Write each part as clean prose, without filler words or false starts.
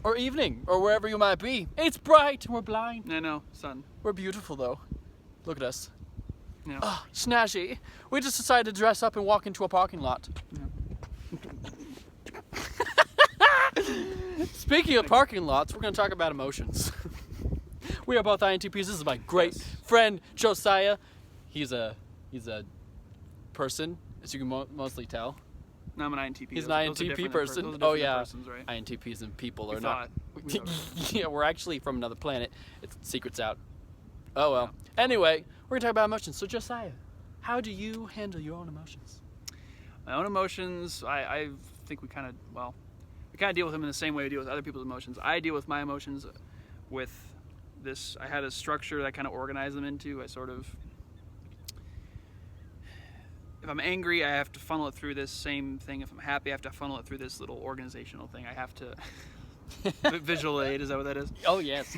or evening, or wherever you might be. It's bright and we're blind. I know, sun. We're beautiful though. Look at us. Yeah. Oh, snazzy. We just decided to dress up and walk into a parking lot. Yeah. Speaking of parking lots, we're going to talk about emotions. We are both INTPs. This is my great friend Josiah. He's a person, as you can mostly tell. No, I'm an INTP. He's an INTP person. Those are Oh yeah, persons, right? INTPs and people We are thought. not. Yeah, we're actually from another planet. It's secrets out. Oh well. Yeah. Anyway, we're gonna talk about emotions. So Josiah, how do you handle your own emotions? My own emotions, I think we kind of deal with them in the same way we deal with other people's emotions. I deal with my emotions with this. I had a structure that I kind of organize them into. I sort of, if I'm angry, I have to funnel it through this same thing. If I'm happy, I have to funnel it through this little organizational thing. I have to visual aid. Is that what that is? Oh yes.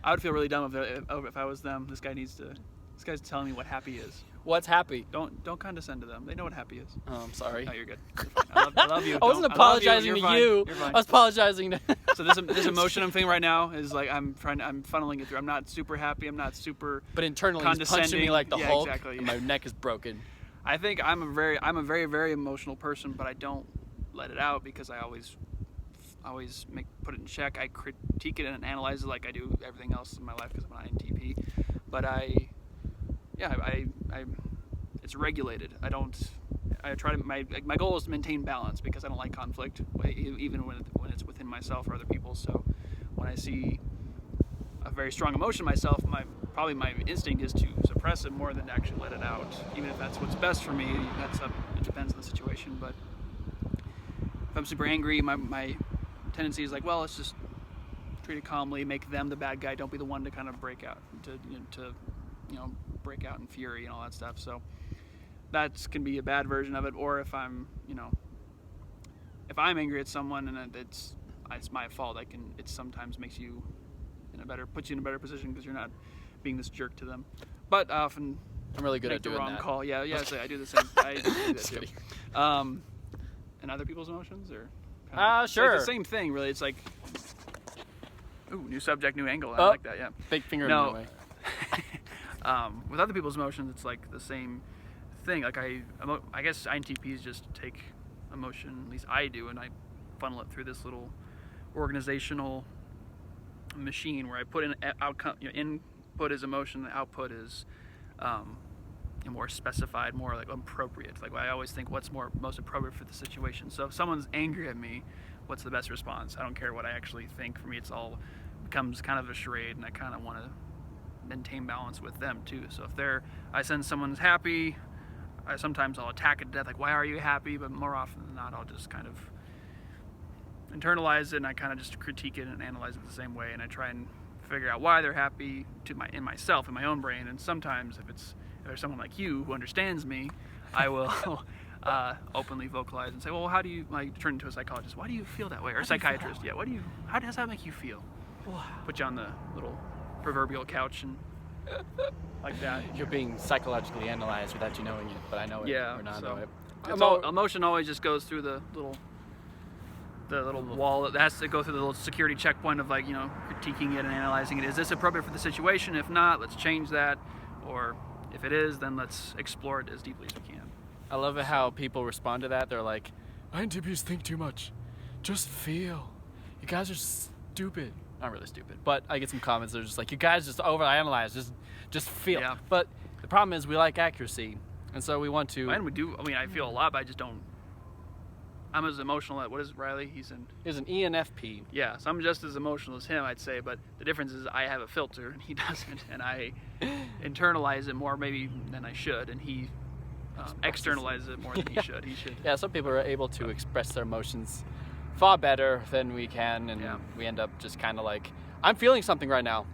I would feel really dumb if I was them. This guy's telling me what happy is. What's happy? Don't condescend to them. They know what happy is. Oh, I'm sorry. No, you're good. You're fine. I love you. I wasn't apologizing to you. You're fine. I was apologizing to. So this emotion I'm feeling right now is like I'm funneling it through. I'm not super happy. I'm not super. But internally, he's punching me like the Hulk. Exactly. And my neck is broken. I think I'm a very very emotional person, but I don't let it out because I always put it in check. I critique it and analyze it like I do everything else in my life because I'm an INTP. But it's regulated. I try to, my goal is to maintain balance because I don't like conflict, even when it's within myself or other people. So when I see a very strong emotion myself, my instinct is to suppress it more than to actually let it out. Even if that's what's best for me, it depends on the situation. But if I'm super angry, my tendency is like, well, let's just treat it calmly, make them the bad guy, don't be the one to kind of break out, to break out in fury and all that stuff. So that can be a bad version of it. Or if I'm angry at someone and it's my fault, it sometimes makes you puts you in a better position because you're not being this jerk to them. But often I'm really good make at doing the wrong that. call. Yeah, so I do the same. I do that too. And other people's emotions, or sure. It's the same thing, really. It's like, ooh, new subject, new angle. I like that. Yeah. Big finger in the way. With other people's emotions, it's like the same thing. Like I guess INTPs just take emotion, at least I do, and I funnel it through this little organizational machine where I put in outcome. Input is emotion, the output is more specified, more like appropriate. Like I always think what's most appropriate for the situation. So if someone's angry at me, what's the best response? I don't care what I actually think. For me, it's all becomes kind of a charade, and I kind of want to maintain balance with them too. So if I sense someone's happy, sometimes I'll attack it to death, like, why are you happy? But more often than not, I'll just kind of internalize it, and I kind of just critique it and analyze it the same way, and I try and figure out why they're happy in myself, in my own brain. And sometimes if there's someone like you who understands me, I will openly vocalize and say, well, how do you, turn into a psychologist, why do you feel that way? Or a psychiatrist, yeah, how does that make you feel? Wow. Put you on the little proverbial couch and like that. You're being psychologically analyzed without you knowing it, but I know it or not know it. Emotion always just goes through the little wall that has to go through the little security checkpoint of critiquing it and analyzing it. Is this appropriate for the situation? If not, let's change that. Or if it is, then let's explore it as deeply as we can. I love how people respond to that. They're like, INTPs think too much. Just feel. You guys are stupid. Not really stupid, but I get some comments that are just like, you guys just overanalyze, just feel. Yeah. But the problem is we like accuracy, and so we want to. And we do. I mean, I feel a lot, but I just don't. I'm as emotional as, what is Riley? He's an ENFP. Yeah, so I'm just as emotional as him, I'd say, but the difference is I have a filter and he doesn't, and I internalize it more maybe than I should, and he externalizes it more than he should. Yeah, some people are able to express their emotions far better than we can, and we end up just kind of like, I'm feeling something right now.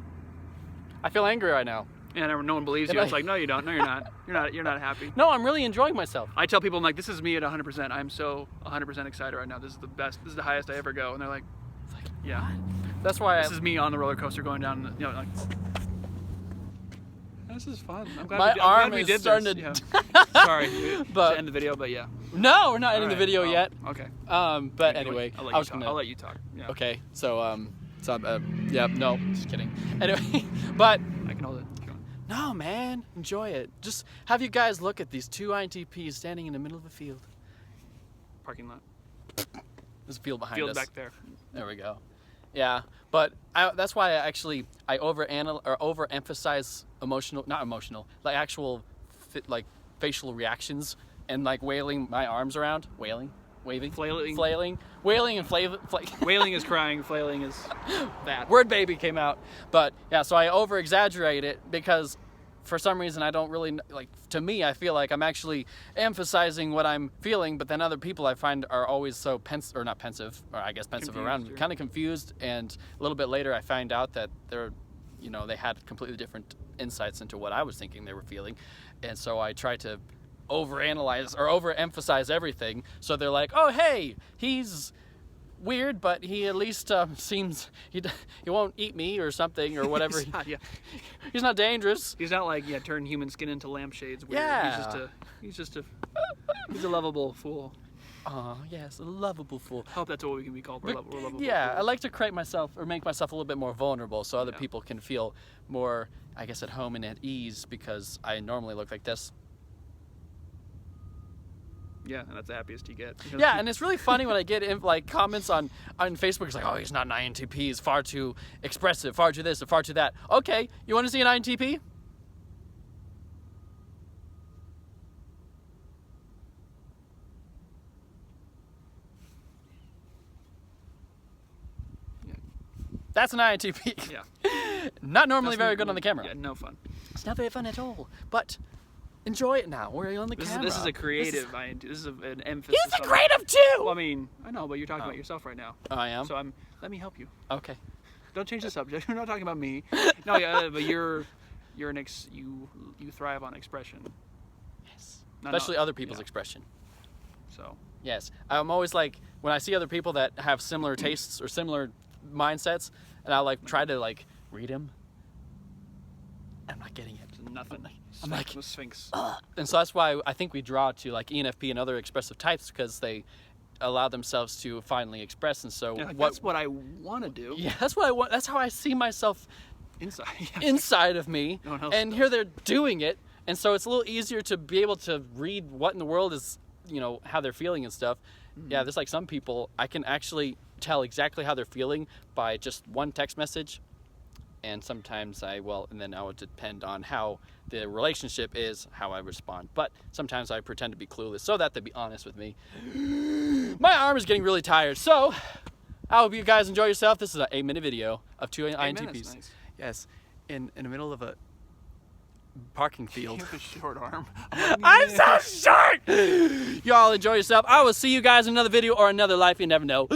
I feel angry right now. Yeah, no one believes you. It's like, no, you don't. No, you're not. You're not happy. No, I'm really enjoying myself. I tell people, I'm like, this is me at 100%. I'm so 100% excited right now. This is the best. This is the highest I ever go. And they're like, yeah. What? That's why this is me on the roller coaster going down. Like, this is fun. I'm glad my arm we is did starting this. to. Yeah. Sorry, to end the video, but yeah. No, we're not ending the Alright, video well, yet. Okay. But anyway, I'll let I you was talk. gonna. I'll let you talk. Yeah. Okay, yeah, no, just kidding. Anyway, but I can hold it. Keep going. no, man, enjoy it. Just have you guys look at these two INTPs standing in the middle of a field. Parking lot. There's a field behind Field us. back there. There we go. Yeah, but that's why I overemphasize like actual like facial reactions and like wailing my arms around, waving, Flailing. wailing and Wailing is crying. Flailing is that. word baby came out. But yeah, so I over exaggerate it because for some reason I don't really like. To me, I feel like I'm actually emphasizing what I'm feeling, but then other people I find are always so pensive Confused, around, or- kind of confused. And a little bit later, I find out that they had completely different insights into what I was thinking they were feeling, and so I try to overanalyze or overemphasize everything. So they're like, "Oh, hey, he's weird, but he at least seems he won't eat me or something or whatever. He's not dangerous. He's not like turn human skin into lampshades. Weird. Yeah. He's a lovable fool. Oh yes, a lovable fool. I hope that's what we can be called. We're lovable. Yeah, fools. I like to create myself or make myself a little bit more vulnerable so other Yeah. people can feel more, I guess, at home and at ease because I normally look like this. Yeah, and that's the happiest you get. Because Yeah, and it's really funny when I get like comments on Facebook. It's like, oh, he's not an INTP. He's far too expressive, far too this, or far too that. Okay, you want to see an INTP? Yeah. That's an INTP. Yeah. Not normally That's very good on the camera. Yeah, no fun. It's not very fun at all. But enjoy it now. We're on the camera. This is a creative INTP. This is an emphasis. He's a on- creative too. Well, I mean, I know, but you're talking about yourself right now. I am. So let me help you. Okay. Don't change the subject. We're not talking about me. No, yeah, but you thrive on expression. Yes. Not- Especially other people's yeah. expression. So Yes. I'm always like when I see other people that have similar tastes or similar mindsets, and I like try to like read them. I'm not getting it. it's nothing. I'm like, the Sphinx. And so that's why I think we draw to like ENFP and other expressive types because they allow themselves to finally express. And so Yeah, like, that's what I want to do. Yeah, that's what I want. That's how I see myself Inside. inside of me. No one else And does. here they're doing it, and so it's a little easier to be able to read what in the world is, how they're feeling and stuff. Yeah, there's like some people I can actually tell exactly how they're feeling by just one text message. And sometimes and then I would depend on how the relationship is, how I respond. But sometimes I pretend to be clueless so that they'd be honest with me. My arm is getting really tired. So I hope you guys enjoy yourself. This is an 8-minute video of two INTPs. Nice. Yes, in the middle of a parking field. You have a short arm. I'm so short! Y'all enjoy yourself. I will see you guys in another video or another life. You never know.